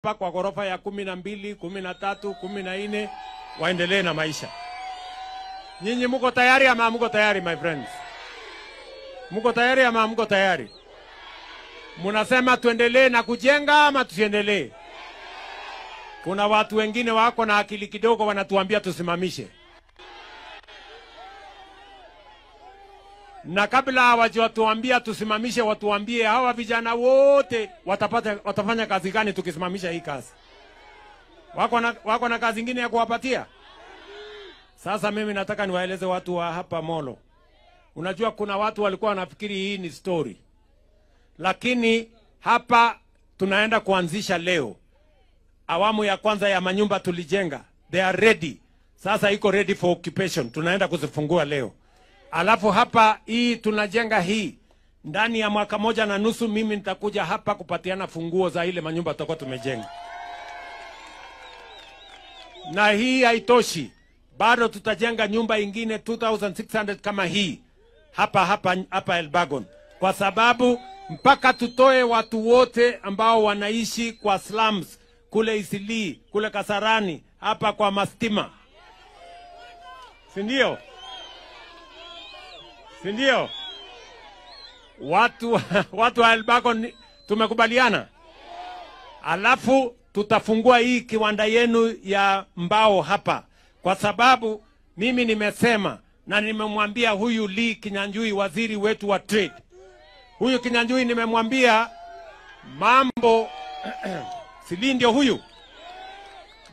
kwa ghorofa ya 12, 13, 14 waendelee na maisha. Nyinyi mko tayari ama hamko tayari, my friends? Mko tayari ama hamko tayari? Munasema tuendelee na kujenga ama tusiendelee? Kuna watu wengine wako na akili kidogo wanatuambia tusimamishe. Na kabla hawajatuambia tusimamishe, watuambie hawa vijana wote watafanya kazi gani tukisimamisha hii kazi. Wako na kazi nyingine ya kuwapatia. Sasa mimi nataka niwaeleze watu wa hapa Molo. Unajua kuna watu walikuwa wanafikiri hii ni story. Lakini hapa tunaenda kuanzisha leo. Awamu ya kwanza ya manyumba tulijenga. They are ready. Sasa iko ready for occupation. Tunaenda kuzifungua leo. Alafu hapa hii tunajenga hii. Ndani ya mwaka 1.5 mimi nitakuja hapa kupatiana funguo za ile manyumba tutakuwa tumejenga. Na hii haitoshi. Bado tutajenga nyumba ingine 2600 kama hii. Hapa Elbagon. Kwa sababu mpaka tutoe watu wote ambao wanaishi kwa slums. Kule Isili, kule Kasarani, hapa kwa Mastima. Sindio? Sindio? Watu wa Elbagon tumekubaliana. Alafu tutafungua hii kiwanda yenu ya mbao hapa. Kwa sababu mimi nimesema na nimemwambia huyu Lee Kinyanjui, waziri wetu wa trade. Huyu Kinyanjui nimemwambia mambo Sili ndio huyu.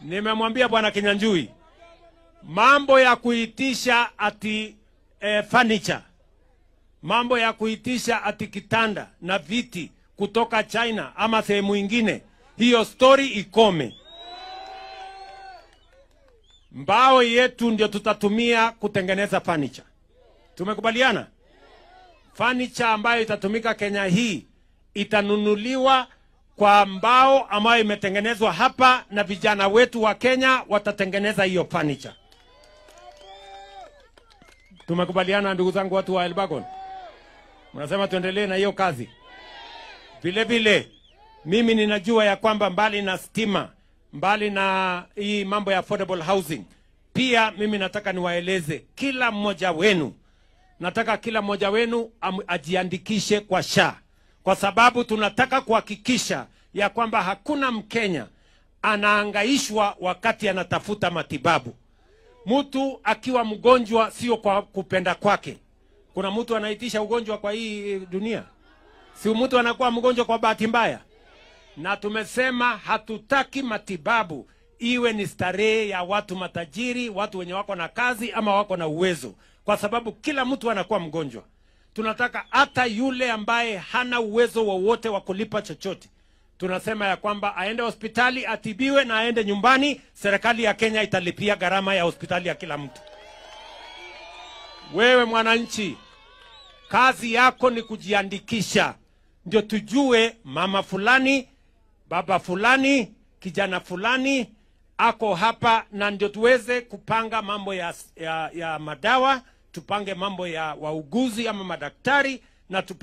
Nimemwambia bwana Kinyanjui mambo ya kuitisha ati furniture. Mambo ya kuitisha ati kitanda na viti kutoka China ama sehemu nyingine. Hiyo story ikome. Mbao yetu ndio tutatumia kutengeneza furniture. Tumekubaliana? Furniture ambayo itatumika Kenya hii itanunuliwa kwa mbao ambayo imetengenezwa hapa na vijana wetu wa Kenya watatengeneza hiyo furniture. Tumekubaliana ndugu zangu watu wa Elbagon? Mnasema tuendelee na hiyo kazi. Vile vile mimi ninajua ya kwamba mbali na stima, mbali na hii mambo ya affordable housing, pia mimi nataka niwaeleze kila mmoja wenu, nataka kila mmoja wenu ajiandikishe kwa SHA. Kwa sababu tunataka kuhakikisha ya kwamba hakuna Mkenya anaangaishwa wakati anatafuta matibabu. Mtu akiwa mgonjwa sio kwa kupenda kwake. Kuna mtu anaitisha ugonjwa kwa hii dunia. Si mtu anakuwa mgonjwa kwa bahati mbaya. Na tumesema hatutaki matibabu iwe ni starehe ya watu matajiri, watu wenye wako na kazi ama wako na uwezo. Kwa sababu kila mtu anakuwa mgonjwa. Tunataka hata yule ambaye hana uwezo wowote wa kulipa chochote. Tunasema ya kwamba aende hospitali atibiwe na aende nyumbani, serikali ya Kenya italipia gharama ya hospitali ya kila mtu. Wewe mwananchi, kazi yako ni kujiandikisha. Ndio tujue mama fulani, baba fulani, kijana fulani ako hapa, na ndio tuweze kupanga mambo ya madawa, tupange mambo ya wauguzi ama madaktari, na tupange